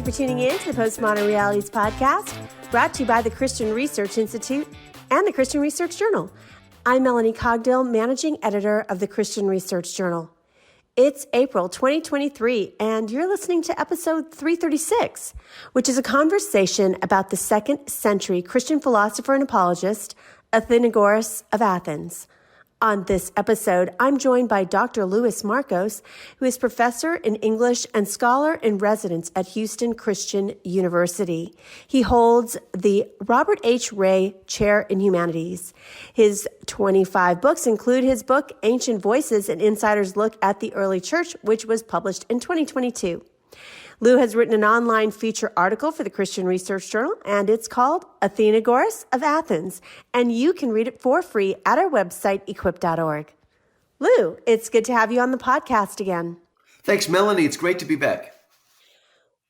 you for tuning in to the Postmodern Realities Podcast, brought to you by the Christian Research Institute and the Christian Research Journal. I'm Melanie Cogdill, Managing Editor of the Christian Research Journal. It's April 2023, and you're listening to episode 336, which is a conversation about the 2nd century Christian philosopher and apologist, Athenagoras of Athens. On this episode, I'm joined by Dr. Louis Markos, who is professor in English and scholar in residence at Houston Christian University. He holds the Robert H. Ray Chair in Humanities. His 25 books include his book, Ancient Voices, an Insider's Look at the Early Church, which was published in 2022. Lou has written an online feature article for the Christian Research Journal, and it's called Athenagoras of Athens, and you can read it for free at our website, equip.org. Lou, it's good to have you on the podcast again. Thanks, Melanie. It's great to be back.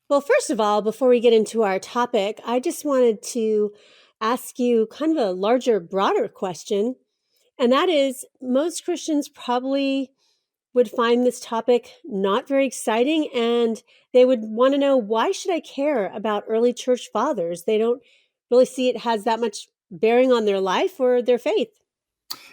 Well, first of all, before we get into our topic, I just wanted to ask you kind of a larger, broader question, and that is, most Christians probably would find this topic not very exciting, and they would want to know, why should I care about early church fathers? They don't really see it has that much bearing on their life or their faith.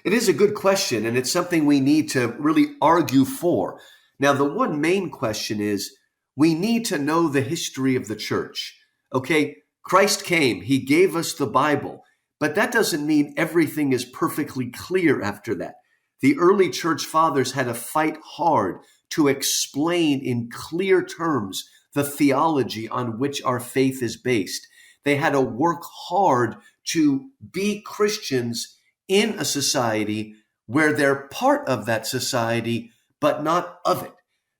It is a good question, and it's something we need to really argue for. Now, the one main question is, we need to know the history of the church. Okay, Christ came, he gave us the Bible, but that doesn't mean everything is perfectly clear after that. The early church fathers had to fight hard to explain in clear terms the theology on which our faith is based. They had to work hard to be Christians in a society where they're part of that society, but not of it.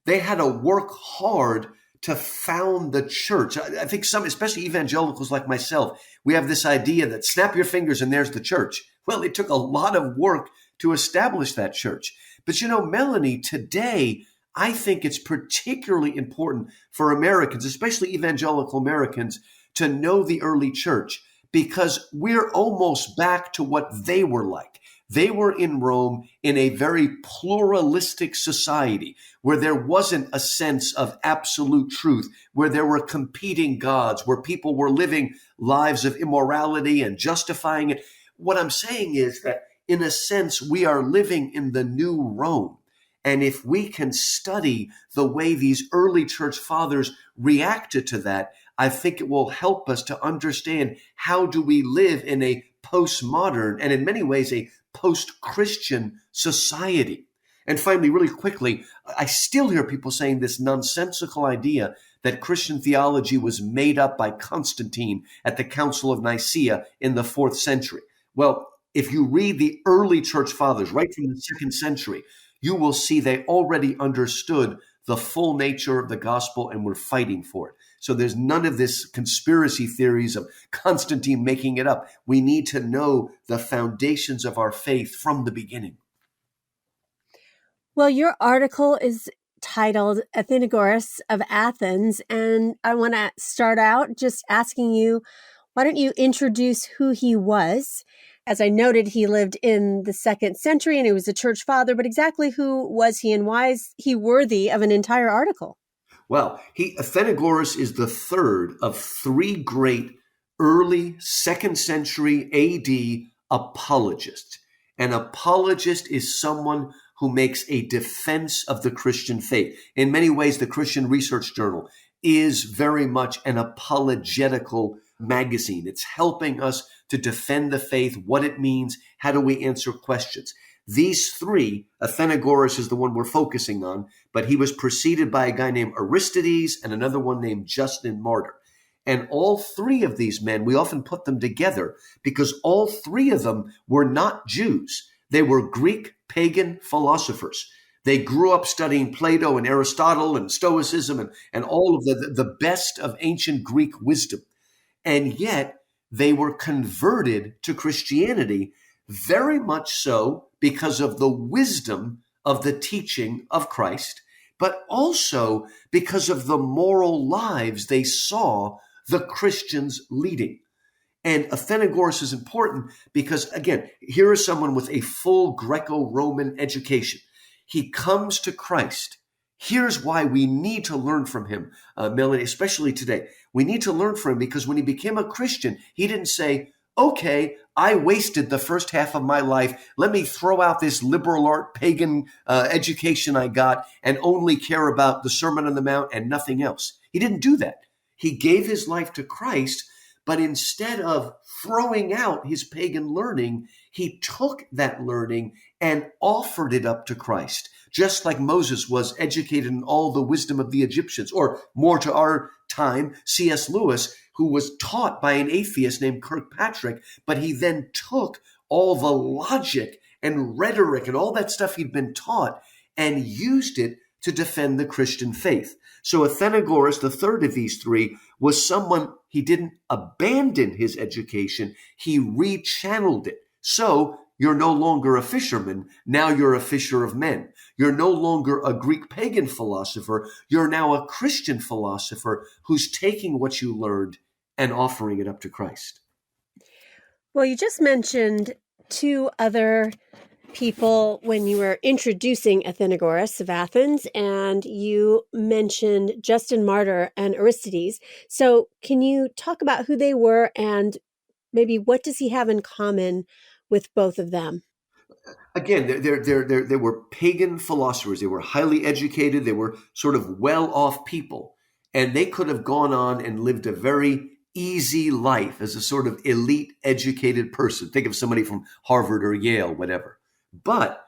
They had to work hard to found the church. I think some, especially evangelicals like myself, we have this idea that snap your fingers and there's the church. Well, it took a lot of work to establish that church. But you know, Melanie, today, I think it's particularly important for Americans, especially evangelical Americans, to know the early church, because we're almost back to what they were like. They were in Rome in a very pluralistic society where there wasn't a sense of absolute truth, where there were competing gods, where people were living lives of immorality and justifying it. What I'm saying is that, in a sense, we are living in the new Rome. And if we can study the way these early church fathers reacted to that, I think it will help us to understand how do we live in a postmodern and in many ways a post-Christian society. And finally, really quickly, I still hear people saying this nonsensical idea that Christian theology was made up by Constantine at the Council of Nicaea in the 4th century. Well, if you read the early church fathers right from the 2nd century, you will see they already understood the full nature of the gospel and were fighting for it. So there's none of this conspiracy theories of Constantine making it up. We need to know the foundations of our faith from the beginning. Well, your article is titled Athenagoras of Athens, and I want to start out just asking you, why don't you introduce who he was? As I noted, he lived in the 2nd century and he was a church father, but exactly who was he and why is he worthy of an entire article? Well, Athenagoras is the third of 3 great early 2nd century AD apologists. An apologist is someone who makes a defense of the Christian faith. In many ways, the Christian Research Journal is very much an apologetical magazine. It's helping us to defend the faith, what it means, how do we answer questions. These 3, Athenagoras is the one we're focusing on, but he was preceded by a guy named Aristides and another one named Justin Martyr. And all 3 of these men, we often put them together because all 3 of them were not Jews. They were Greek pagan philosophers. They grew up studying Plato and Aristotle and Stoicism and all of the best of ancient Greek wisdom. And yet they were converted to Christianity, very much so because of the wisdom of the teaching of Christ, but also because of the moral lives they saw the Christians leading. And Athenagoras is important because, again, here is someone with a full Greco-Roman education. He comes to Christ. Here's why we need to learn from him, Melanie, especially today. We need to learn from him because when he became a Christian, he didn't say, okay, I wasted the first half of my life. Let me throw out this liberal art pagan education I got and only care about the Sermon on the Mount and nothing else. He didn't do that. He gave his life to Christ, but instead of throwing out his pagan learning, he took that learning and offered it up to Christ, just like Moses was educated in all the wisdom of the Egyptians, or more to our time, C.S. Lewis, who was taught by an atheist named Kirkpatrick, but he then took all the logic and rhetoric and all that stuff he'd been taught and used it to defend the Christian faith. So Athenagoras, the third of these three, was someone, he didn't abandon his education, he rechanneled it. So you're no longer a fisherman, now you're a fisher of men. You're no longer a Greek pagan philosopher, you're now a Christian philosopher who's taking what you learned and offering it up to Christ. Well, you just mentioned two other people when you were introducing Athenagoras of Athens, and you mentioned Justin Martyr and Aristides. So can you talk about who they were and maybe what does he have in common with both of them? Again, they were pagan philosophers. They were highly educated. They were sort of well-off people. And they could have gone on and lived a very easy life as a sort of elite educated person. Think of somebody from Harvard or Yale, whatever. But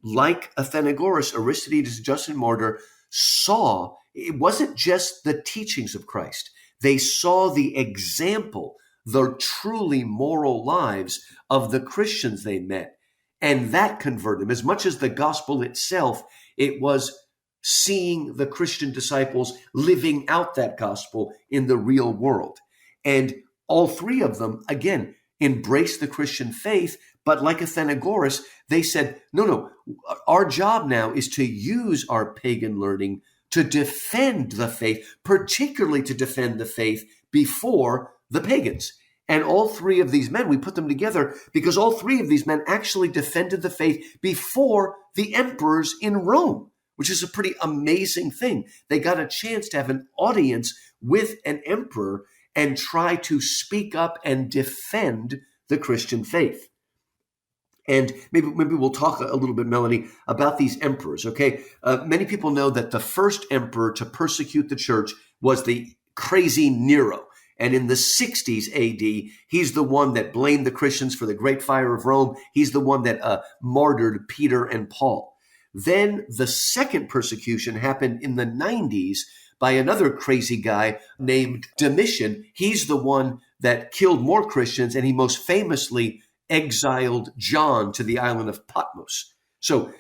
like Athenagoras, Aristides, Justin Martyr saw, it wasn't just the teachings of Christ. They saw the example, the truly moral lives of the Christians they met. And that converted them. As much as the gospel itself, it was seeing the Christian disciples living out that gospel in the real world. And all three of them, again, embraced the Christian faith. But like Athenagoras, they said, no, our job now is to use our pagan learning to defend the faith, particularly to defend the faith before the pagans. And all three of these men, we put them together because all three of these men actually defended the faith before the emperors in Rome, which is a pretty amazing thing. They got a chance to have an audience with an emperor and try to speak up and defend the Christian faith. And maybe we'll talk a little bit, Melanie, about these emperors, okay? Many people know that the first emperor to persecute the church was the crazy Nero. And in the 60s AD, he's the one that blamed the Christians for the Great Fire of Rome. He's the one that martyred Peter and Paul. Then the second persecution happened in the 90s by another crazy guy named Domitian. He's the one that killed more Christians, and he most famously exiled John to the island of Patmos. So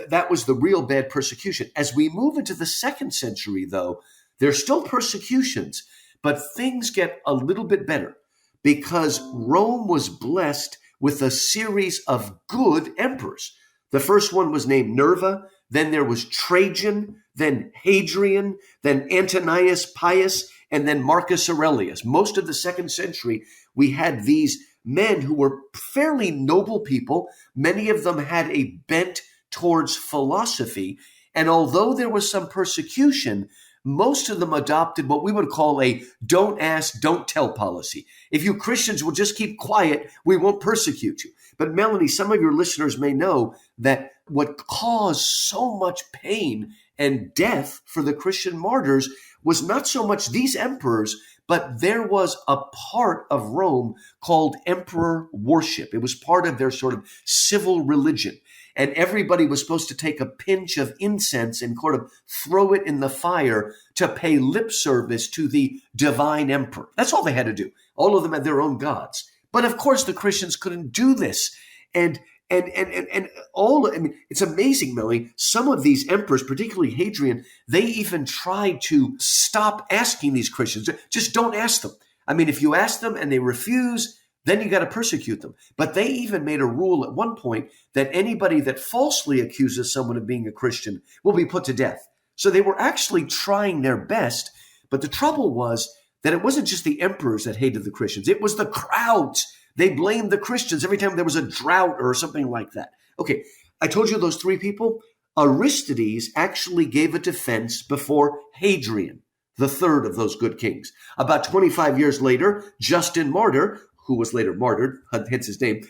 that was the real bad persecution. As we move into the second century, though, there's still persecutions, but things get a little bit better because Rome was blessed with a series of good emperors. The first one was named Nerva, then there was Trajan, then Hadrian, then Antonius Pius, and then Marcus Aurelius. Most of the second century, we had these men who were fairly noble people. Many of them had a bent towards philosophy. And although there was some persecution, most of them adopted what we would call a don't ask, don't tell policy. If you Christians will just keep quiet, we won't persecute you. But Melanie, some of your listeners may know that what caused so much pain and death for the Christian martyrs was not so much these emperors, but there was a part of Rome called emperor worship. It was part of their sort of civil religion. And everybody was supposed to take a pinch of incense and sort of throw it in the fire to pay lip service to the divine emperor. That's all they had to do. All of them had their own gods. But of course, the Christians couldn't do this. And it's amazing, Melanie. Some of these emperors, particularly Hadrian, they even tried to stop asking these Christians. Just don't ask them. I mean, if you ask them and they refuse, then you got to persecute them. But they even made a rule at one point that anybody that falsely accuses someone of being a Christian will be put to death. So they were actually trying their best. But the trouble was that it wasn't just the emperors that hated the Christians. It was the crowds. They blamed the Christians every time there was a drought or something like that. Okay, I told you those three people. Aristides actually gave a defense before Hadrian, the third of those good kings. About 25 years later, Justin Martyr, who was later martyred, hence his name,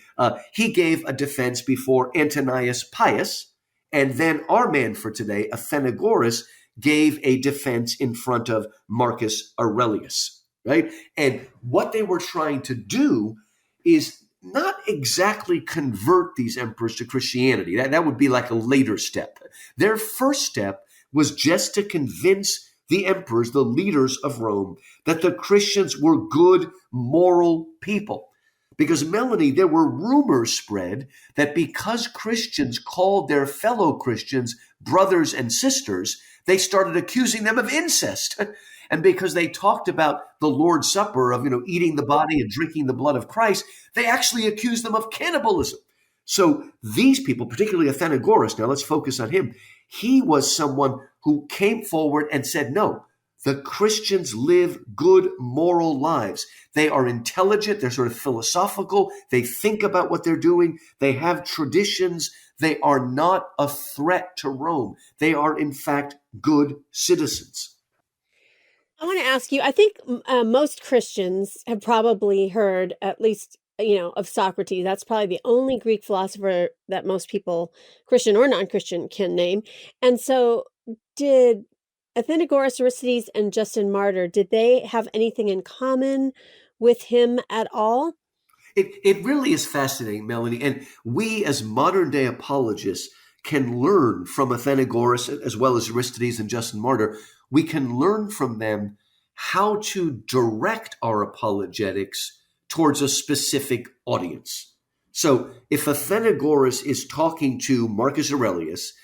he gave a defense before Antonius Pius. And then our man for today, Athenagoras, gave a defense in front of Marcus Aurelius, right? And what they were trying to do is not exactly convert these emperors to Christianity. That would be like a later step. Their first step was just to convince the emperors, the leaders of Rome, that the Christians were good, moral people. Because, Melanie, there were rumors spread that because Christians called their fellow Christians brothers and sisters, they started accusing them of incest. And because they talked about the Lord's Supper of, eating the body and drinking the blood of Christ, they actually accused them of cannibalism. So these people, particularly Athenagoras, now let's focus on him. He was someone who came forward and said, no, the Christians live good, moral lives. They are intelligent. They're sort of philosophical. They think about what they're doing. They have traditions. They are not a threat to Rome. They are, in fact, good citizens. I want to ask you, I think most Christians have probably heard at least, of Socrates. That's probably the only Greek philosopher that most people, Christian or non-Christian, can name. And so did Athenagoras, Aristides, and Justin Martyr, did they have anything in common with him at all? It really is fascinating, Melanie. And we as modern day apologists can learn from Athenagoras as well as Aristides and Justin Martyr. We can learn from them how to direct our apologetics towards a specific audience. So if Athenagoras is talking to Marcus Aurelius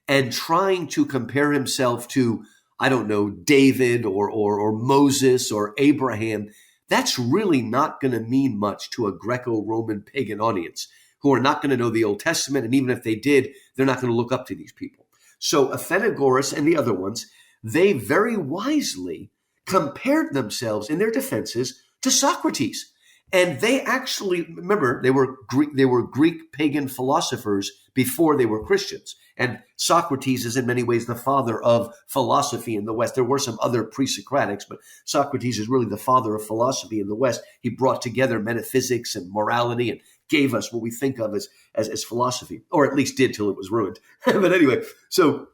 and trying to compare himself to, I don't know, David or Moses or Abraham, that's really not going to mean much to a Greco-Roman pagan audience who are not going to know the Old Testament. And even if they did, they're not going to look up to these people. So Athenagoras and the other ones, they very wisely compared themselves in their defenses to Socrates. And they actually, remember, they were Greek pagan philosophers before they were Christians. And Socrates is in many ways the father of philosophy in the West. There were some other pre-Socratics, but Socrates is really the father of philosophy in the West. He brought together metaphysics and morality and gave us what we think of as philosophy, or at least did till it was ruined. But anyway, so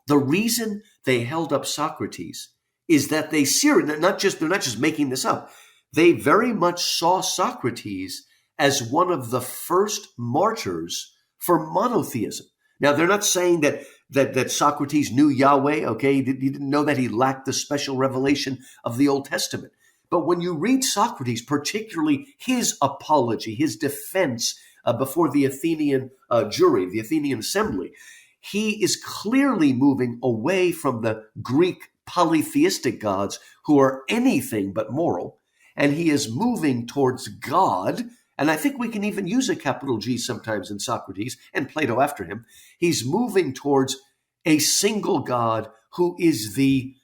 the reason they held up Socrates is that they're not just making this up. They very much saw Socrates as one of the first martyrs for monotheism. Now, they're not saying that Socrates knew Yahweh, okay? He didn't know that he lacked the special revelation of the Old Testament. But when you read Socrates, particularly his apology, his defense before the Athenian jury, the Athenian assembly, he is clearly moving away from the Greek polytheistic gods who are anything but moral, and he is moving towards God. And I think we can even use a capital G sometimes in Socrates and Plato after him. He's moving towards a single God who is the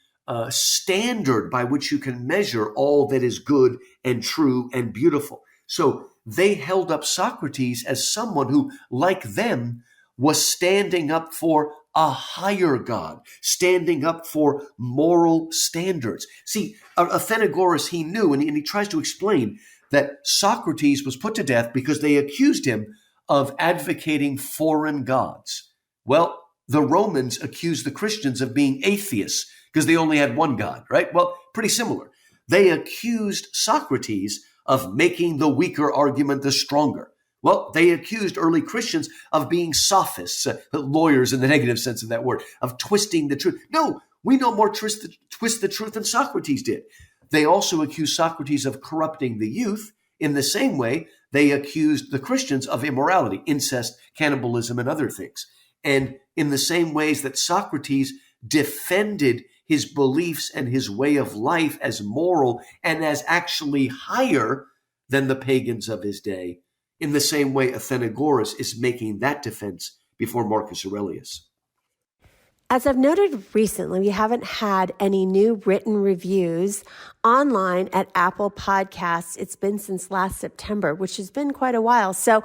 standard by which you can measure all that is good and true and beautiful. So they held up Socrates as someone who, like them, was standing up for a higher God, standing up for moral standards. See, Athenagoras, he knew, and he tries to explain that Socrates was put to death because they accused him of advocating foreign gods. Well, the Romans accused the Christians of being atheists because they only had one God, right? Well, pretty similar. They accused Socrates of making the weaker argument the stronger. Well, they accused early Christians of being sophists, lawyers in the negative sense of that word, of twisting the truth. No, we no more twist the truth than Socrates did. They also accused Socrates of corrupting the youth. In the same way, they accused the Christians of immorality, incest, cannibalism, and other things. And in the same ways that Socrates defended his beliefs and his way of life as moral and as actually higher than the pagans of his day, in the same way Athenagoras is making that defense before Marcus Aurelius. As I've noted recently, we haven't had any new written reviews online at Apple Podcasts. It's been since last September, which has been quite a while. So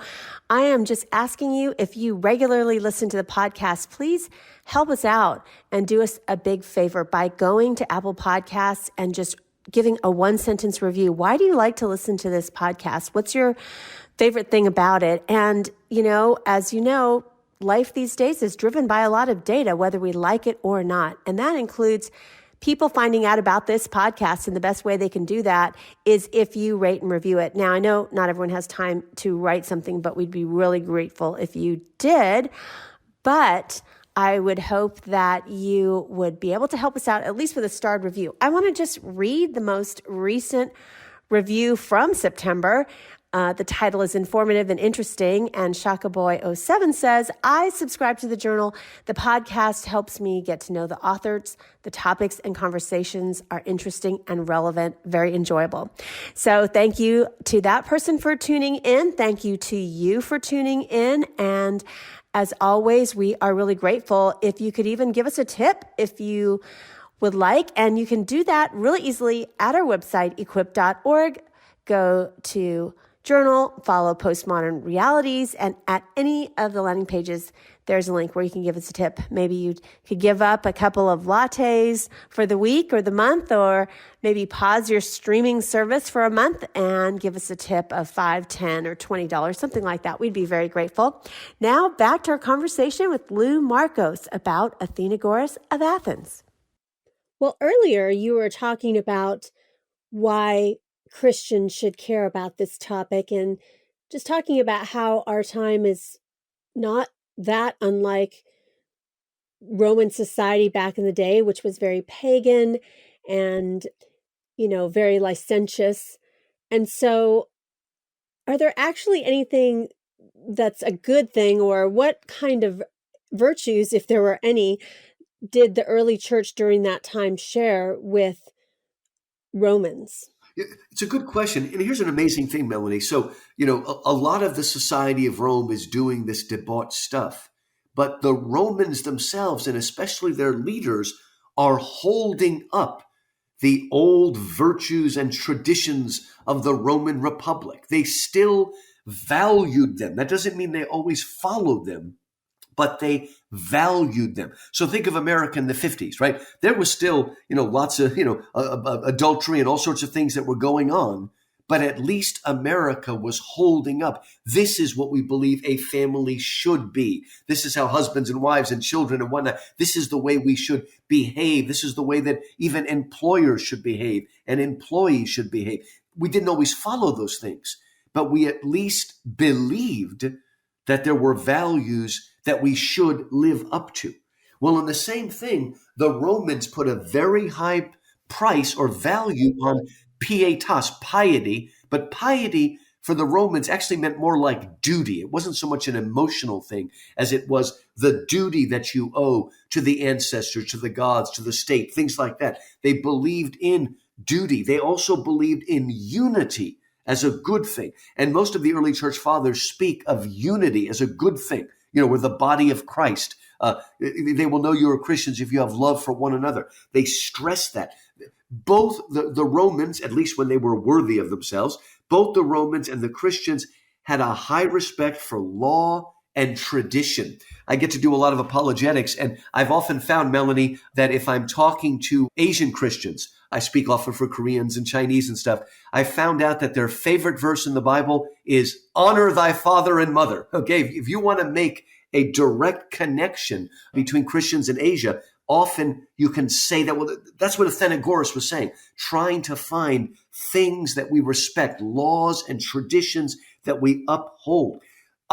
I am just asking you, if you regularly listen to the podcast, please help us out and do us a big favor by going to Apple Podcasts and just giving a one-sentence review. Why do you like to listen to this podcast? What's your favorite thing about it? And, as you know, life these days is driven by a lot of data, whether we like it or not. And that includes people finding out about this podcast. And the best way they can do that is if you rate and review it. Now, I know not everyone has time to write something, but we'd be really grateful if you did. But I would hope that you would be able to help us out, at least with a starred review. I want to just read the most recent review from September. The title is informative and interesting, and Shakaboy07 says, I subscribe to the journal. The podcast helps me get to know the authors. The topics and conversations are interesting and relevant, very enjoyable. So thank you to that person for tuning in. Thank you to you for tuning in. And as always, we are really grateful if you could even give us a tip if you would like. And you can do that really easily at our website, equip.org. Go to Journal, follow Postmodern Realities, and at any of the landing pages, there's a link where you can give us a tip. Maybe you could give up a couple of lattes for the week or the month, or maybe pause your streaming service for a month and give us a tip of $5, $10, or $20, something like that. We'd be very grateful. Now back to our conversation with Lou Markos about Athenagoras of Athens. Well, earlier you were talking about why Christians should care about this topic, and just talking about how our time is not that unlike Roman society back in the day, which was very pagan and, very licentious. And so are there actually anything that's a good thing, or what kind of virtues, if there were any, did the early church during that time share with Romans? It's a good question. And here's an amazing thing, Melanie. So, a lot of the society of Rome is doing this debauched stuff, but the Romans themselves, and especially their leaders, are holding up the old virtues and traditions of the Roman Republic. They still valued them. That doesn't mean they always followed them, but they valued them. So think of America in the 50s, right? There was still, lots of, adultery and all sorts of things that were going on, but at least America was holding up. This is what we believe a family should be. This is how husbands and wives and children and whatnot, this is the way we should behave. This is the way that even employers should behave and employees should behave. We didn't always follow those things, but we at least believed that there were values that we should live up to. Well, in the same thing, the Romans put a very high price or value on pietas, piety, but piety for the Romans actually meant more like duty. It wasn't so much an emotional thing as it was the duty that you owe to the ancestors, to the gods, to the state, things like that. They believed in duty. They also believed in unity as a good thing. And most of the early church fathers speak of unity as a good thing. We're the body of Christ. They will know you are Christians if you have love for one another. They stress that. Both the Romans, at least when they were worthy of themselves, both the Romans and the Christians had a high respect for law and tradition. I get to do a lot of apologetics, and I've often found, Melanie, that if I'm talking to Asian Christians, I speak often for Koreans and Chinese and stuff, I found out that their favorite verse in the Bible is honor thy father and mother. Okay, if you want to make a direct connection between Christians and Asia, often you can say that. Well, that's what Athenagoras was saying, trying to find things that we respect, laws and traditions that we uphold.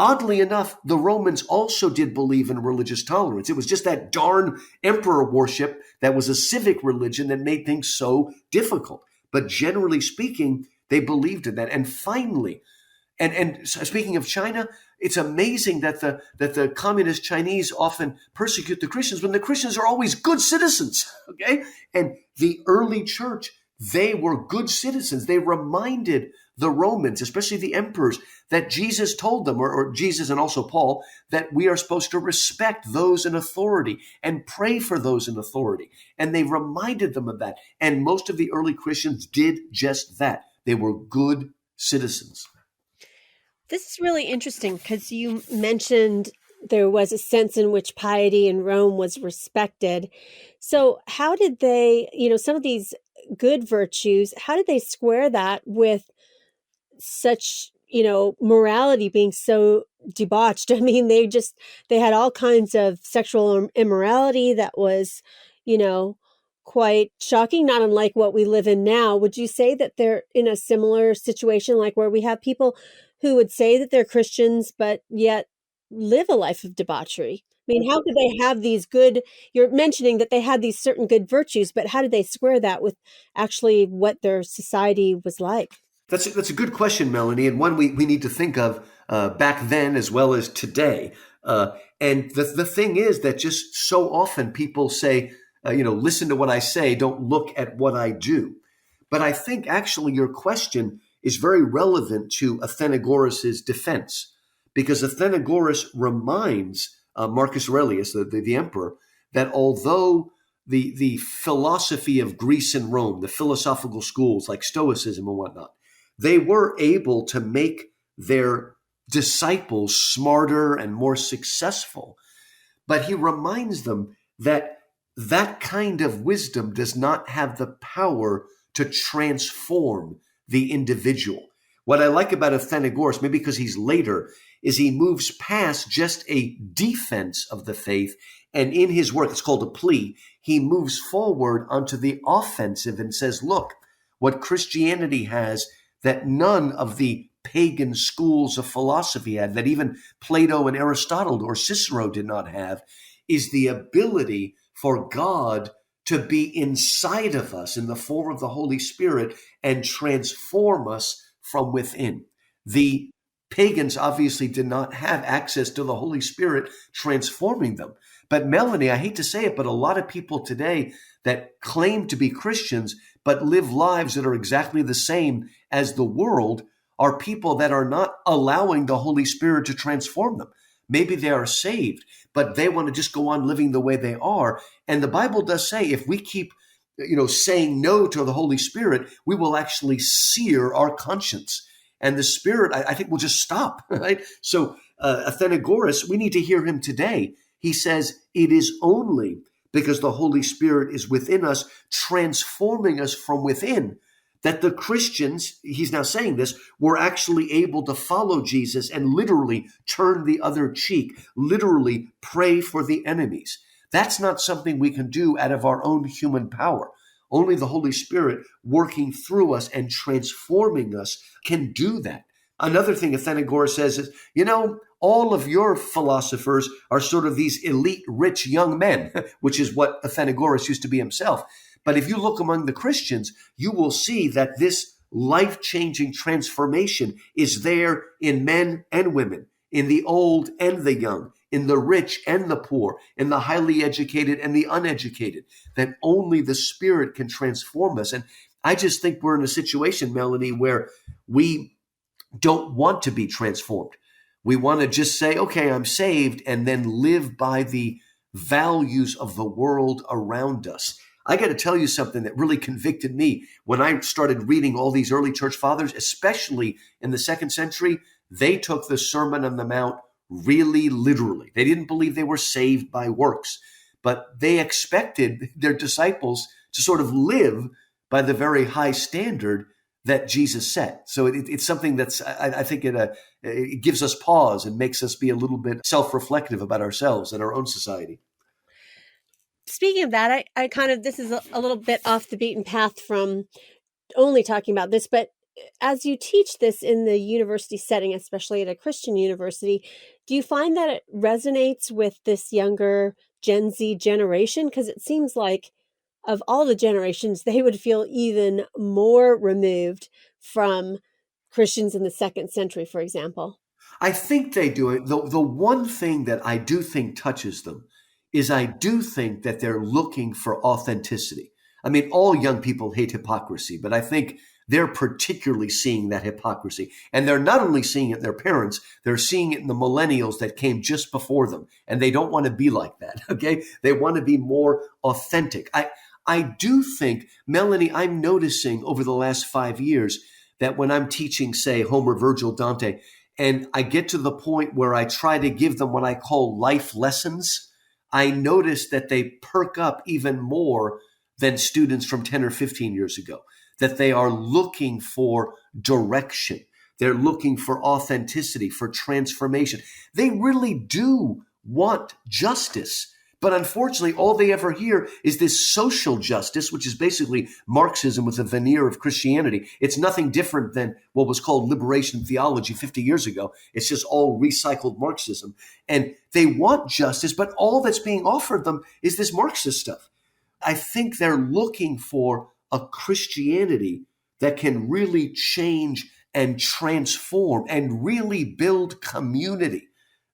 Oddly enough, the Romans also did believe in religious tolerance. It was just that darn emperor worship that was a civic religion that made things so difficult. But generally speaking, they believed in that. And finally, and speaking of China, it's amazing that the communist Chinese often persecute the Christians when the Christians are always good citizens, okay? And the early church, they were good citizens. They reminded the Romans, especially the emperors, that Jesus told them, or Jesus and also Paul, that we are supposed to respect those in authority and pray for those in authority. And they reminded them of that. And most of the early Christians did just that. They were good citizens. This is really interesting because you mentioned there was a sense in which piety in Rome was respected. So how did they, some of these good virtues, how did they square that with such, morality being so debauched? I mean, they had all kinds of sexual immorality that was, quite shocking, not unlike what we live in now. Would you say that they're in a similar situation, like where we have people who would say that they're Christians, but yet live a life of debauchery? I mean, how could they have these good, you're mentioning that they had these certain good virtues, but how did they square that with actually what their society was like? That's a good question, Melanie, and one we need to think of back then as well as today. And the thing is that just so often people say, listen to what I say, don't look at what I do. But I think actually your question is very relevant to Athenagoras' defense, because Athenagoras reminds Marcus Aurelius, the emperor, that although the philosophy of Greece and Rome, the philosophical schools like Stoicism and whatnot, they were able to make their disciples smarter and more successful. But he reminds them that that kind of wisdom does not have the power to transform the individual. What I like about Athenagoras, maybe because he's later, is he moves past just a defense of the faith. And in his work, it's called a plea, he moves forward onto the offensive and says, look, what Christianity has that none of the pagan schools of philosophy had, that even Plato and Aristotle or Cicero did not have, is the ability for God to be inside of us in the form of the Holy Spirit and transform us from within. The pagans obviously did not have access to the Holy Spirit transforming them. But Melanie, I hate to say it, but a lot of people today that claim to be Christians but live lives that are exactly the same as the world are people that are not allowing the Holy Spirit to transform them. Maybe they are saved, but they want to just go on living the way they are. And the Bible does say if we keep, saying no to the Holy Spirit, we will actually sear our conscience. And the Spirit, I think, will just stop, right? So Athenagoras, we need to hear him today. He says it is only because the Holy Spirit is within us, transforming us from within, that the Christians, he's now saying this, were actually able to follow Jesus and literally turn the other cheek, literally pray for the enemies. That's not something we can do out of our own human power. Only the Holy Spirit working through us and transforming us can do that. Another thing Athenagoras says is, all of your philosophers are sort of these elite, rich young men, which is what Athenagoras used to be himself. But if you look among the Christians, you will see that this life-changing transformation is there in men and women, in the old and the young, in the rich and the poor, in the highly educated and the uneducated, that only the Spirit can transform us. And I just think we're in a situation, Melanie, where we don't want to be transformed. We want to just say, okay, I'm saved, and then live by the values of the world around us. I got to tell you something that really convicted me when I started reading all these early church fathers, especially in the 2nd century. They took the Sermon on the Mount really literally. They didn't believe they were saved by works, but they expected their disciples to sort of live by the very high standard that Jesus set. So it's something that's, I think it gives us pause and makes us be a little bit self-reflective about ourselves and our own society. Speaking of that, I kind of, this is a little bit off the beaten path from only talking about this, but as you teach this in the university setting, especially at a Christian university, do you find that it resonates with this younger Gen Z generation? Because it seems like of all the generations, they would feel even more removed from Christians in the 2nd century, for example. I think they do it. The one thing that I do think touches them is I do think that they're looking for authenticity. I mean, all young people hate hypocrisy, but I think they're particularly seeing that hypocrisy. And they're not only seeing it in their parents, they're seeing it in the millennials that came just before them. And they don't want to be like that, okay? They want to be more authentic. I do think, Melanie, I'm noticing over the last 5 years that when I'm teaching, say, Homer, Virgil, Dante, and I get to the point where I try to give them what I call life lessons, I notice that they perk up even more than students from 10 or 15 years ago, that they are looking for direction. They're looking for authenticity, for transformation. They really do want justice. But unfortunately, all they ever hear is this social justice, which is basically Marxism with a veneer of Christianity. It's nothing different than what was called liberation theology 50 years ago. It's just all recycled Marxism. And they want justice, but all that's being offered them is this Marxist stuff. I think they're looking for a Christianity that can really change and transform and really build community.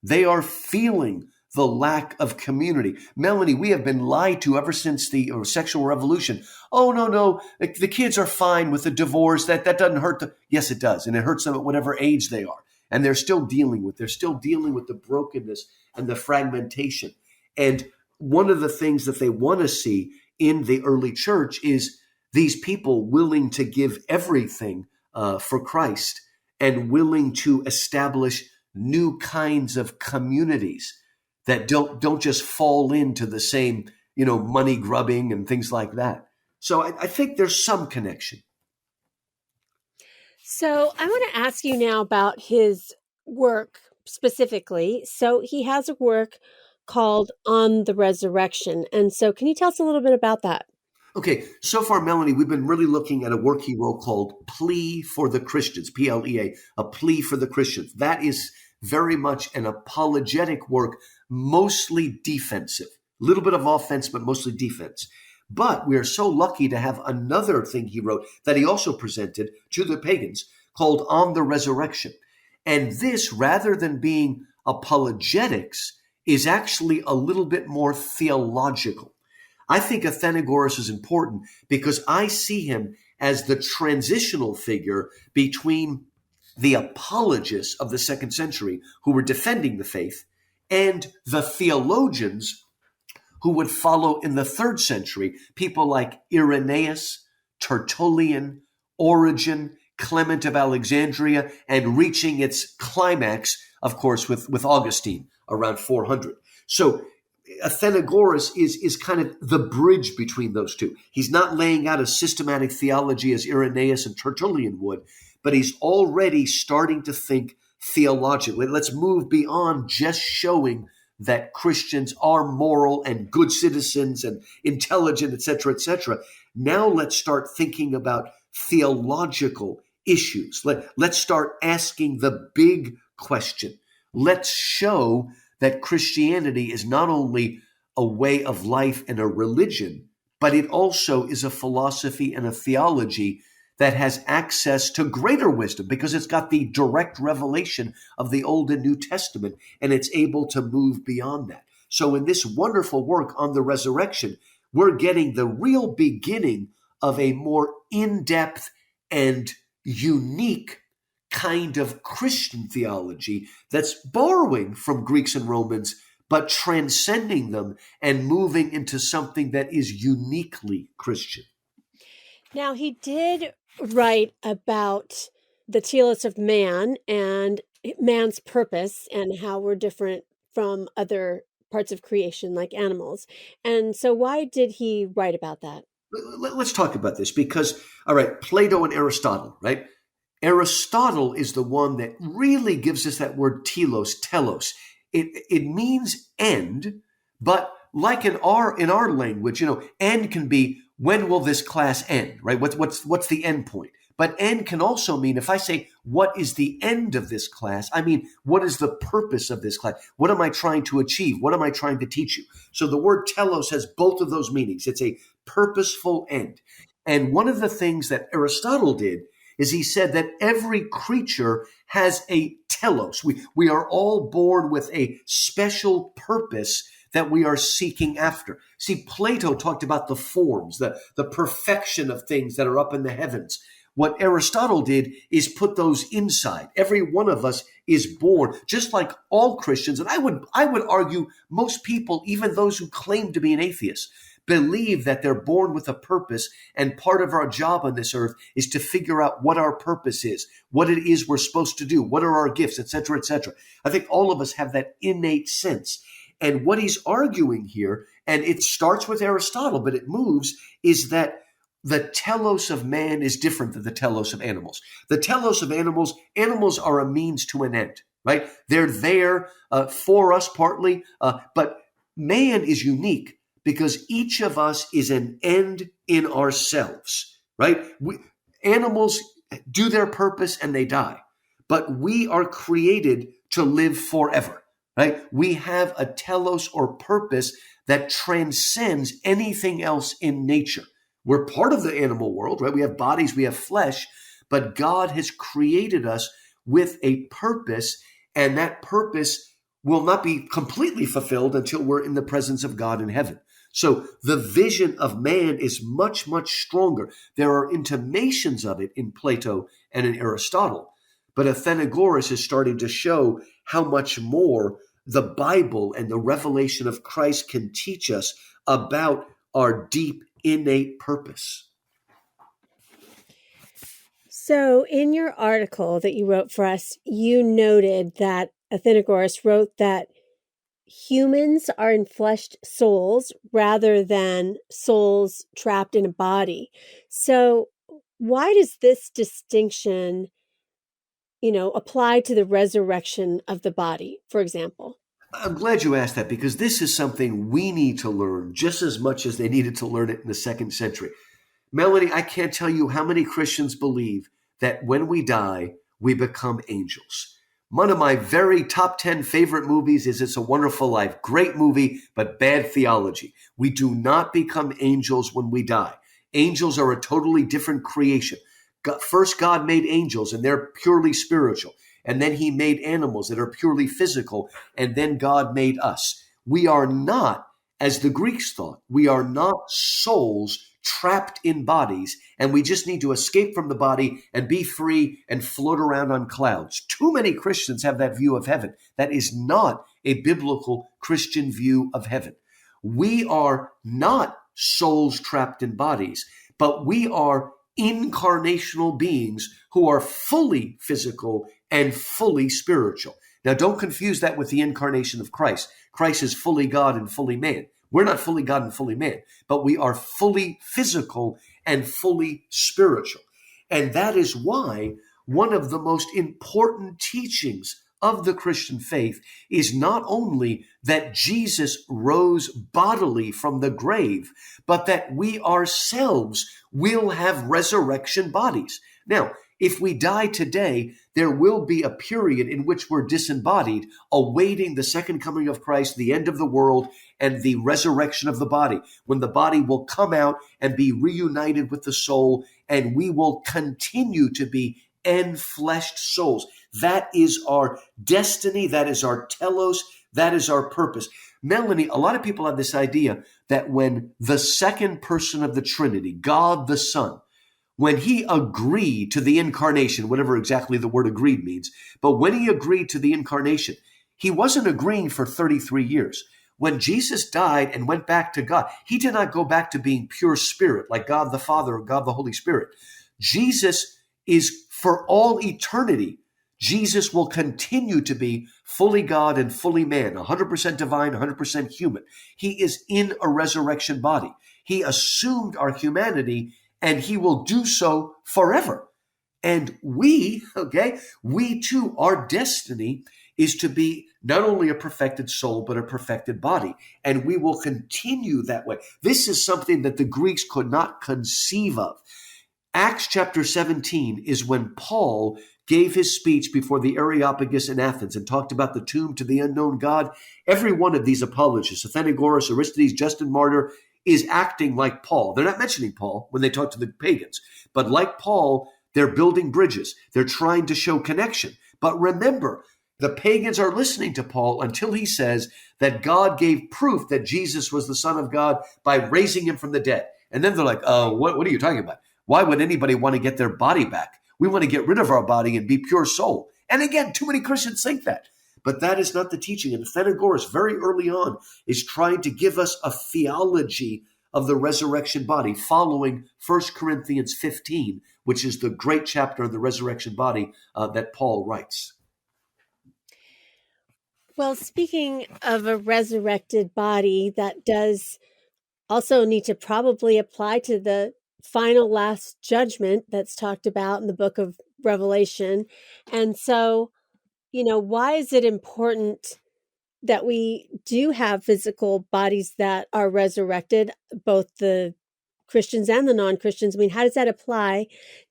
They are feeling the lack of community. Melanie, we have been lied to ever since the sexual revolution. Oh, no, the kids are fine with the divorce. That doesn't hurt them. Yes, it does. And it hurts them at whatever age they are. And they're still dealing with the brokenness and the fragmentation. And one of the things that they want to see in the early church is these people willing to give everything for Christ and willing to establish new kinds of communities that don't just fall into the same, money grubbing and things like that. So I think there's some connection. So I want to ask you now about his work specifically. So he has a work called On the Resurrection. And so can you tell us a little bit about that? Okay, so far, Melanie, we've been really looking at a work he wrote called Plea for the Christians, Plea, a plea for the Christians. That is very much an apologetic work, mostly defensive. A little bit of offense, but mostly defense. But we are so lucky to have another thing he wrote that he also presented to the pagans called On the Resurrection. And this, rather than being apologetics, is actually a little bit more theological. I think Athenagoras is important because I see him as the transitional figure between the apologists of the second century who were defending the faith and the theologians who would follow in the third century, people like Irenaeus, Tertullian, Origen, Clement of Alexandria, and reaching its climax, of course, with Augustine around 400. So Athenagoras is kind of the bridge between those two. He's not laying out a systematic theology as Irenaeus and Tertullian would, but he's already starting to think theologically. Let's move beyond just showing that Christians are moral and good citizens and intelligent, et cetera, et cetera. Now let's start thinking about theological issues. Let's start asking the big question. Let's show that Christianity is not only a way of life and a religion, but it also is a philosophy and a theology that has access to greater wisdom because it's got the direct revelation of the Old and New Testament, and it's able to move beyond that. So in this wonderful work on the resurrection, we're getting the real beginning of a more in-depth and unique kind of Christian theology that's borrowing from Greeks and Romans, but transcending them and moving into something that is uniquely Christian. Now, he did write about the telos of man and man's purpose and how we're different from other parts of creation like animals. And so why did he write about that? Let's talk about this because, all right, Plato and Aristotle, right? Aristotle is the one that really gives us that word telos. It means end, but like in our language, end can be when will this class end, right? What's the end point? But end can also mean if I say what is the end of this class, I mean what is the purpose of this class? What am I trying to achieve? What am I trying to teach you? So the word telos has both of those meanings. It's a purposeful end. And one of the things that Aristotle did is he said that every creature has a telos. We are all born with a special purpose that we are seeking after. See, Plato talked about the forms, the perfection of things that are up in the heavens. What Aristotle did is put those inside. Every one of us is born, just like all Christians. And I would argue most people, even those who claim to be an atheist, believe that they're born with a purpose, and part of our job on this earth is to figure out what our purpose is, what it is we're supposed to do, what are our gifts, et cetera, et cetera. I think all of us have that innate sense. And what he's arguing here, and it starts with Aristotle, but it moves, is that the telos of man is different than the telos of animals. The telos of animals are a means to an end, right? They're there for us partly, but man is unique because each of us is an end in ourselves, right? Animals do their purpose and they die, but we are created to live forever, right? We have a telos or purpose that transcends anything else in nature. We're part of the animal world, right? We have bodies, we have flesh, but God has created us with a purpose, and that purpose will not be completely fulfilled until we're in the presence of God in heaven. So the vision of man is much, much stronger. There are intimations of it in Plato and in Aristotle, but Athenagoras is starting to show how much more the Bible and the revelation of Christ can teach us about our deep innate purpose. So in your article that you wrote for us, you noted that Athenagoras wrote that humans are enfleshed souls rather than souls trapped in a body. So why does this distinction, apply to the resurrection of the body, for example? I'm glad you asked that, because this is something we need to learn just as much as they needed to learn it in the 2nd century. Melanie, I can't tell you how many Christians believe that when we die, we become angels. One of my very top 10 favorite movies is It's a Wonderful Life. Great movie, but bad theology. We do not become angels when we die. Angels are a totally different creation. First, God made angels, and they're purely spiritual. And then he made animals that are purely physical. And then God made us. We are not, as the Greeks thought, we are not souls trapped in bodies. And we just need to escape from the body and be free and float around on clouds. Too many Christians have that view of heaven. That is not a biblical Christian view of heaven. We are not souls trapped in bodies, but we are incarnational beings who are fully physical and fully spiritual. Now, don't confuse that with the incarnation of Christ. Christ is fully God and fully man. We're not fully God and fully man, but we are fully physical and fully spiritual. And that is why one of the most important teachings of the Christian faith is not only that Jesus rose bodily from the grave, but that we ourselves will have resurrection bodies. Now, if we die today, there will be a period in which we're disembodied, awaiting the second coming of Christ, the end of the world, and the resurrection of the body, when the body will come out and be reunited with the soul, and we will continue to be enfleshed souls. That is our destiny. That is our telos. That is our purpose. Melanie, a lot of people have this idea that when the second person of the Trinity, God the Son, when he agreed to the incarnation, whatever exactly the word agreed means, but when he agreed to the incarnation, he wasn't agreeing for 33 years. When Jesus died and went back to God, he did not go back to being pure spirit like God the Father or God the Holy Spirit. Jesus is for all eternity. Jesus will continue to be fully God and fully man, 100% divine, 100% human. He is in a resurrection body. He assumed our humanity, and he will do so forever. And we too, our destiny is to be not only a perfected soul, but a perfected body. And we will continue that way. This is something that the Greeks could not conceive of. Acts chapter 17 is when Paul gave his speech before the Areopagus in Athens and talked about the tomb to the unknown God. Every one of these apologists, Athenagoras, Aristides, Justin Martyr, is acting like Paul. They're not mentioning Paul when they talk to the pagans, but like Paul, they're building bridges. They're trying to show connection. But remember, The pagans are listening to Paul until he says that God gave proof that Jesus was the Son of God by raising him from the dead. And then they're like, what are you talking about? Why would anybody want to get their body back? We want to get rid of our body and be pure soul. And again, too many Christians think that. But that is not the teaching. And Athenagoras, very early on, is trying to give us a theology of the resurrection body, following 1 Corinthians 15, which is the great chapter on the resurrection body that Paul writes. Well, speaking of a resurrected body, that does also need to probably apply to the final last judgment that's talked about in the book of Revelation. And so, why is it important that we do have physical bodies that are resurrected, both the Christians and the non-Christians? I mean, how does that apply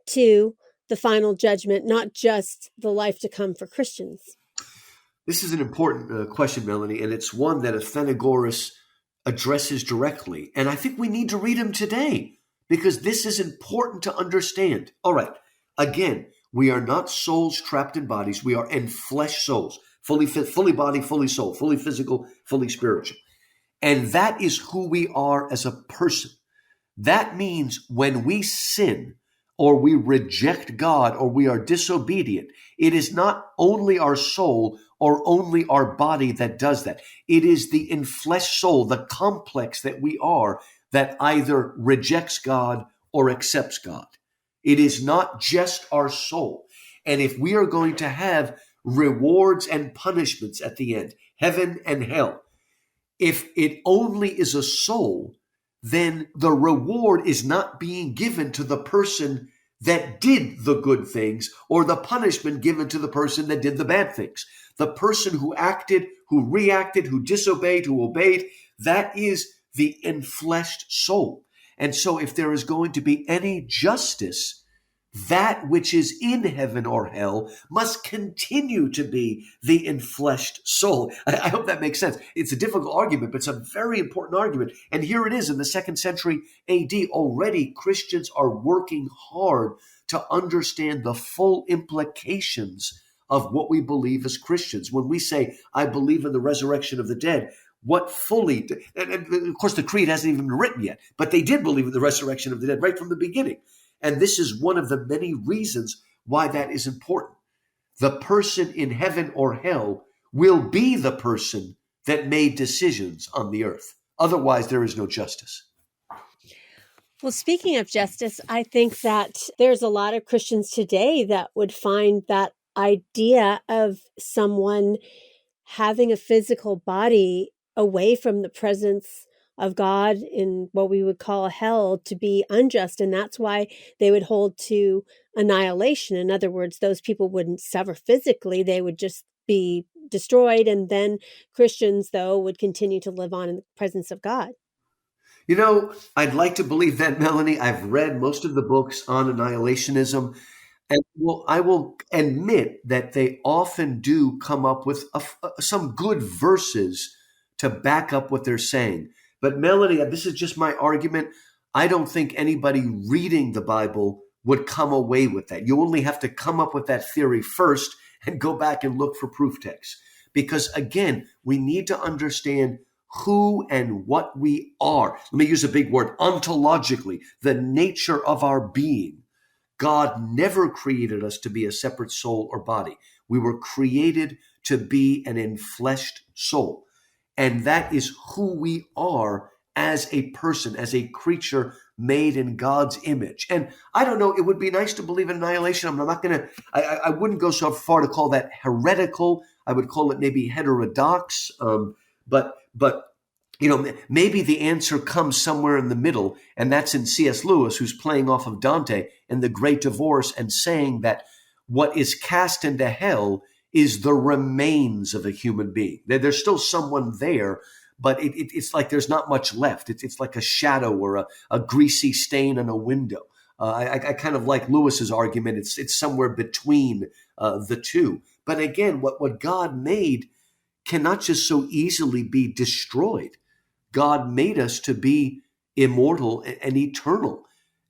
to the final judgment, not just the life to come for Christians? This is an important question, Melanie, and it's one that Athenagoras addresses directly. And I think we need to read him today because this is important to understand. All right. Again, we are not souls trapped in bodies. We are enfleshed souls, fully body, fully soul, fully physical, fully spiritual. And that is who we are as a person. That means when we sin or we reject God or we are disobedient, it is not only our soul or only our body that does that. It is the enfleshed soul, the complex that we are, that either rejects God or accepts God. It is not just our soul. And if we are going to have rewards and punishments at the end, heaven and hell, if it only is a soul, then the reward is not being given to the person that did the good things or the punishment given to the person that did the bad things. The person who acted, who reacted, who disobeyed, who obeyed, that is the enfleshed soul. And so if there is going to be any justice, that which is in heaven or hell must continue to be the enfleshed soul. I hope that makes sense. It's a difficult argument, but it's a very important argument. And here it is in the 2nd century AD. Already Christians are working hard to understand the full implications of what we believe as Christians. When we say, I believe in the resurrection of the dead, what fully, and of course the creed hasn't even been written yet, but they did believe in the resurrection of the dead right from the beginning. And this is one of the many reasons why that is important. The person in heaven or hell will be the person that made decisions on the earth. Otherwise, there is no justice. Well, speaking of justice, I think that there's a lot of Christians today that would find that idea of someone having a physical body away from the presence of God in what we would call hell to be unjust. And that's why they would hold to annihilation. In other words, those people wouldn't suffer physically. They would just be destroyed. And then Christians, though, would continue to live on in the presence of God. You know, I'd like to believe that, Melanie. I've read most of the books on annihilationism. And I will admit that they often do come up with some good verses to back up what they're saying. But Melanie, this is just my argument. I don't think anybody reading the Bible would come away with that. You only have to come up with that theory first and go back and look for proof texts. Because again, we need to understand who and what we are. Let me use a big word, ontologically, the nature of our being. God never created us to be a separate soul or body. We were created to be an enfleshed soul. And that is who we are as a person, as a creature made in God's image. And I don't know, it would be nice to believe in annihilation. I'm not going to, I wouldn't go so far to call that heretical. I would call it maybe heterodox. But you know, maybe the answer comes somewhere in the middle, and that's in C.S. Lewis, who's playing off of Dante in The Great Divorce and saying that what is cast into hell is the remains of a human being. There's still someone there, but it's like there's not much left. It's like a shadow or a greasy stain on a window. I kind of like Lewis's argument. It's somewhere between the two. But again, what God made cannot just so easily be destroyed. God made us to be immortal and eternal.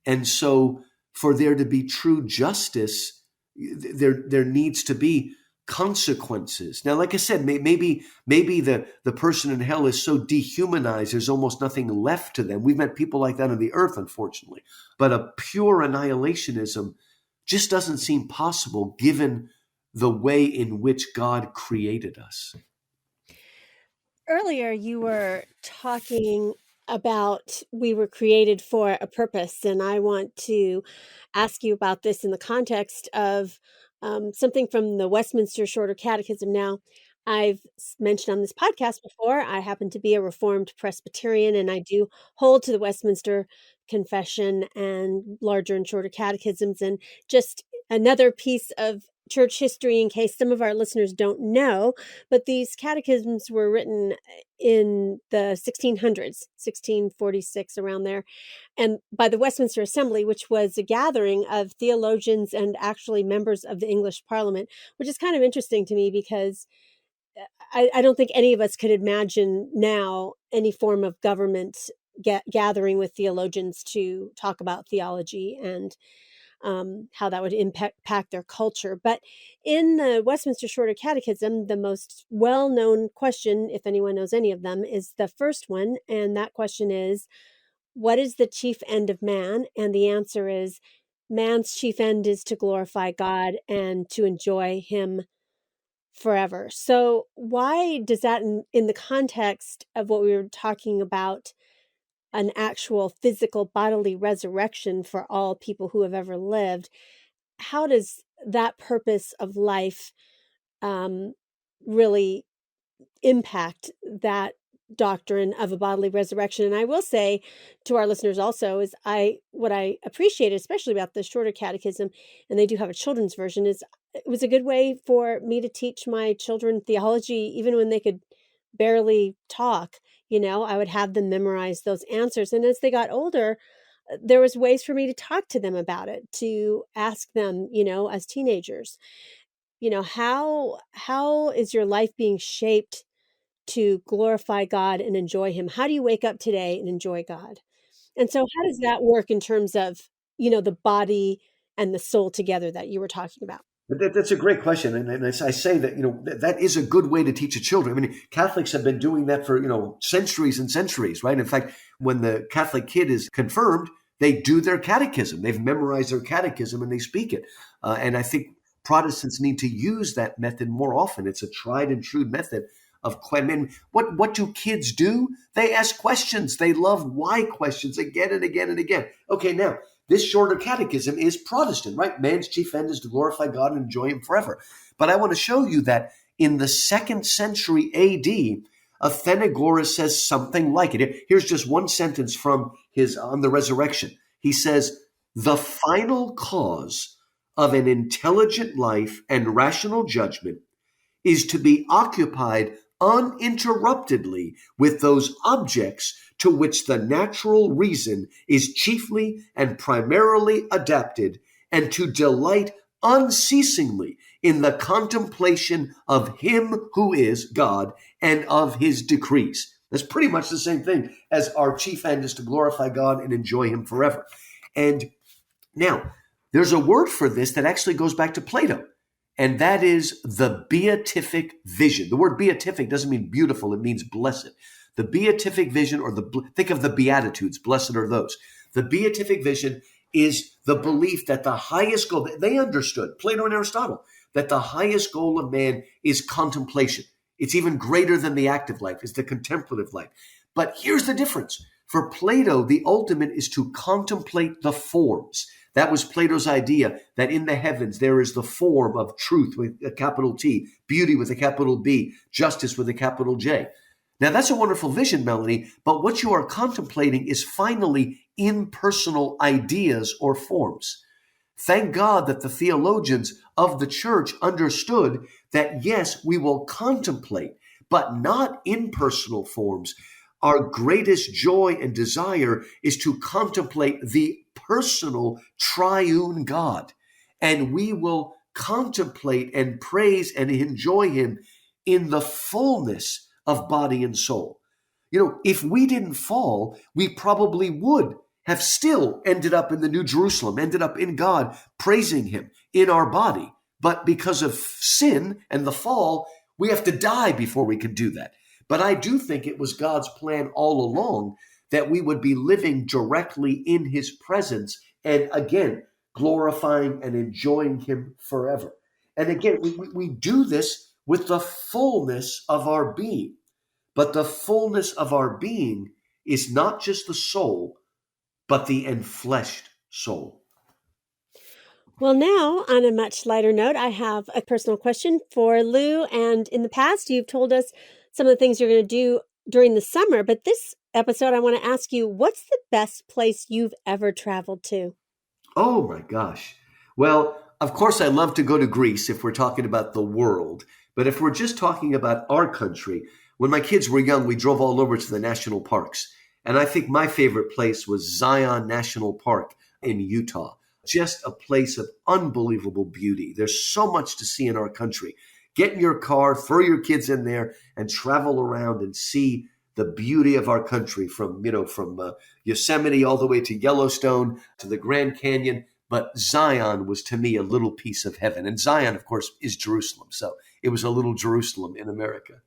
And so for there to be true justice, there needs to be consequences. Now, like I said, maybe the person in hell is so dehumanized, there's almost nothing left to them. We've met people like that on the earth, unfortunately. But a pure annihilationism just doesn't seem possible given the way in which God created us. Earlier, you were talking about we were created for a purpose, and I want to ask you about this in the context of something from the Westminster Shorter Catechism. Now, I've mentioned on this podcast before, I happen to be a Reformed Presbyterian, and I do hold to the Westminster Confession and larger and shorter catechisms. And just another piece of church history, in case some of our listeners don't know, but these catechisms were written in the 1600s, 1646, around there, and by the Westminster Assembly, which was a gathering of theologians and actually members of the English Parliament, which is kind of interesting to me because I don't think any of us could imagine now any form of government gathering with theologians to talk about theology and how that would impact their culture. But in the Westminster Shorter Catechism, the most well-known question, if anyone knows any of them, is the first one. And that question is, what is the chief end of man? And the answer is, man's chief end is to glorify God and to enjoy him forever. So why does that, in the context of what we were talking about, an actual physical bodily resurrection for all people who have ever lived, how does that purpose of life really impact that doctrine of a bodily resurrection? And I will say to our listeners also is what I appreciate, especially about the Shorter Catechism, and they do have a children's version, is it was a good way for me to teach my children theology, even when they could barely talk. I would have them memorize those answers. And as they got older, there was ways for me to talk to them about it, to ask them, as teenagers, how is your life being shaped to glorify God and enjoy him? How do you wake up today and enjoy God? And so how does that work in terms of, the body and the soul together that you were talking about? That's a great question. And I say that, that is a good way to teach the children. I mean, Catholics have been doing that for, centuries and centuries, right? In fact, when the Catholic kid is confirmed, they do their catechism. They've memorized their catechism and they speak it. And I think Protestants need to use that method more often. It's a tried and true method of, what do kids do? They ask questions. They love why questions again and again and again. Okay, now, this Shorter Catechism is Protestant, right? Man's chief end is to glorify God and enjoy him forever. But I want to show you that in the 2nd century AD, Athenagoras says something like it. Here's just one sentence from his on the resurrection. He says, the final cause of an intelligent life and rational judgment is to be occupied uninterruptedly with those objects to which the natural reason is chiefly and primarily adapted, and to delight unceasingly in the contemplation of him who is God and of his decrees. That's pretty much the same thing as our chief end is to glorify God and enjoy him forever. And now, there's a word for this that actually goes back to Plato. And that is the beatific vision. The word beatific doesn't mean beautiful, it means blessed. The beatific vision, or think of the Beatitudes, blessed are those. The beatific vision is the belief that the highest goal, they understood, Plato and Aristotle, that the highest goal of man is contemplation. It's even greater than the active life, it's the contemplative life. But here's the difference. For Plato, the ultimate is to contemplate the forms. That was Plato's idea, that in the heavens there is the form of truth with a capital T, beauty with a capital B, justice with a capital J. Now that's a wonderful vision, Melanie, but what you are contemplating is finally impersonal ideas or forms. Thank God that the theologians of the church understood that, yes, we will contemplate, but not impersonal forms. Our greatest joy and desire is to contemplate the personal triune God. And we will contemplate and praise and enjoy him in the fullness of body and soul. If we didn't fall, we probably would have still ended up in the New Jerusalem, ended up in God, praising him in our body. But because of sin and the fall, we have to die before we can do that. But I do think it was God's plan all along that we would be living directly in his presence and, again, glorifying and enjoying him forever. And again, we do this with the fullness of our being. But the fullness of our being is not just the soul, but the enfleshed soul. Well, now, on a much lighter note, I have a personal question for Lou. And in the past, you've told us some of the things you're going to do during the summer. But this episode, I want to ask you, what's the best place you've ever traveled to? Oh, my gosh. Well, of course, I love to go to Greece if we're talking about the world. But if we're just talking about our country, when my kids were young, we drove all over to the national parks. And I think my favorite place was Zion National Park in Utah. Just a place of unbelievable beauty. There's so much to see in our country. Get in your car, throw your kids in there, and travel around and see the beauty of our country from Yosemite all the way to Yellowstone to the Grand Canyon. But Zion was, to me, a little piece of heaven. And Zion, of course, is Jerusalem. So it was a little Jerusalem in America.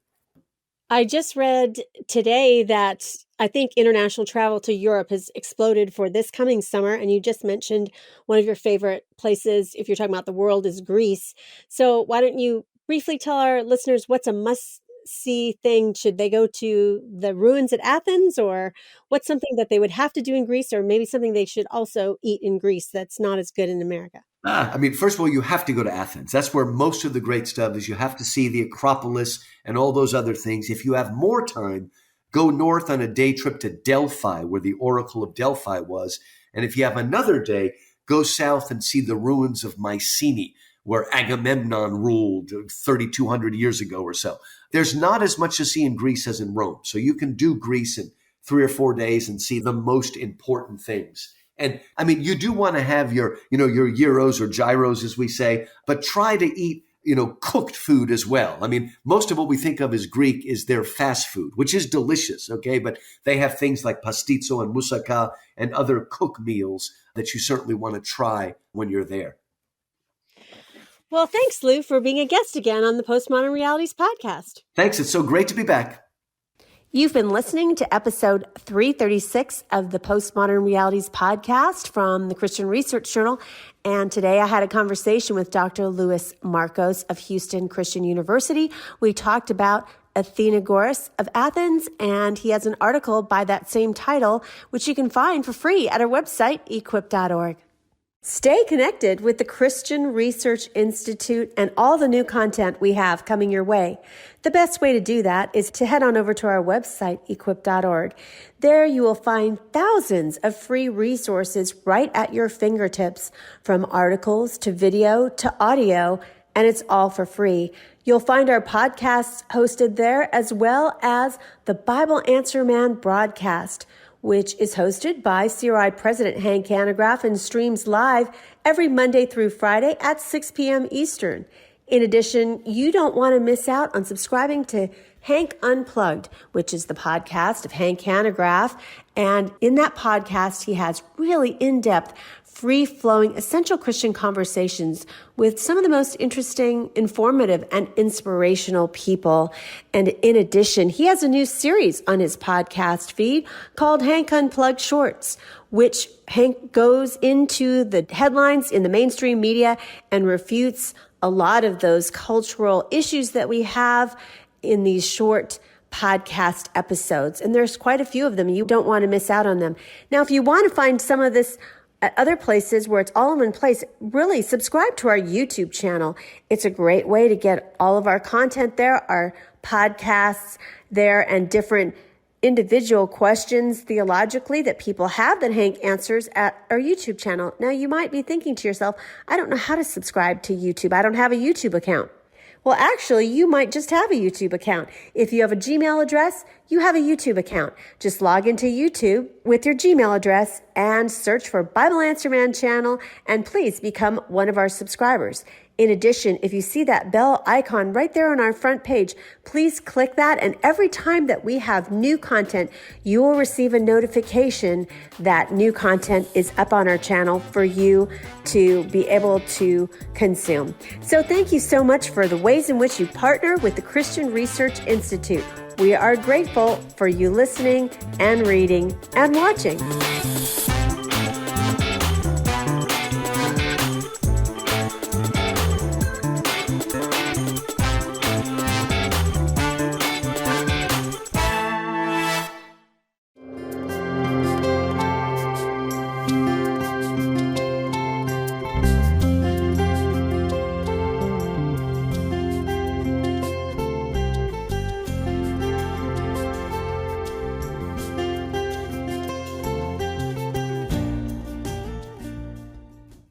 I just read today that I think international travel to Europe has exploded for this coming summer. And you just mentioned one of your favorite places, if you're talking about the world, is Greece. So why don't you briefly tell our listeners what's a must-see thing? Should they go to the ruins at Athens, or what's something that they would have to do in Greece, or maybe something they should also eat in Greece that's not as good in America? First of all, you have to go to Athens. That's where most of the great stuff is. You have to see the Acropolis and all those other things. If you have more time, go north on a day trip to Delphi, where the Oracle of Delphi was. And if you have another day, go south and see the ruins of Mycenae, where Agamemnon ruled 3,200 years ago or so. There's not as much to see in Greece as in Rome. So you can do Greece in 3 or 4 days and see the most important things. And you do want to have your gyros or gyros, as we say, but try to eat, cooked food as well. Most of what we think of as Greek is their fast food, which is delicious. Okay. But they have things like pastizo and moussaka and other cook meals that you certainly want to try when you're there. Well, thanks, Lou, for being a guest again on the Postmodern Realities Podcast. Thanks. It's so great to be back. You've been listening to episode 336 of the Postmodern Realities Podcast from the Christian Research Journal. And today I had a conversation with Dr. Louis Markos of Houston Christian University. We talked about Athenagoras of Athens, and he has an article by that same title, which you can find for free at our website, equip.org. Stay connected with the Christian Research Institute and all the new content we have coming your way. The best way to do that is to head on over to our website, equip.org. There you will find thousands of free resources right at your fingertips, from articles to video to audio, and it's all for free. You'll find our podcasts hosted there, as well as the Bible Answer Man broadcast, which is hosted by CRI President Hank Hanegraaff and streams live every Monday through Friday at 6 p.m. Eastern. In addition, you don't want to miss out on subscribing to Hank Unplugged, which is the podcast of Hank Hanegraaff. And in that podcast, he has really in-depth, free-flowing, essential Christian conversations with some of the most interesting, informative, and inspirational people. And in addition, he has a new series on his podcast feed called Hank Unplugged Shorts, which Hank goes into the headlines in the mainstream media and refutes a lot of those cultural issues that we have in these short podcast episodes. And there's quite a few of them. You don't want to miss out on them. Now, if you want to find some of this at other places where it's all in one place, really subscribe to our YouTube channel. It's a great way to get all of our content there, our podcasts there, and different individual questions theologically that people have that Hank answers at our YouTube channel. Now, you might be thinking to yourself, I don't know how to subscribe to YouTube. I don't have a YouTube account. Well, actually, you might just have a YouTube account. If you have a Gmail address, you have a YouTube account. Just log into YouTube with your Gmail address and search for Bible Answer Man channel, and please become one of our subscribers. In addition, if you see that bell icon right there on our front page, please click that. And every time that we have new content, you will receive a notification that new content is up on our channel for you to be able to consume. So thank you so much for the ways in which you partner with the Christian Research Institute. We are grateful for you listening and reading and watching.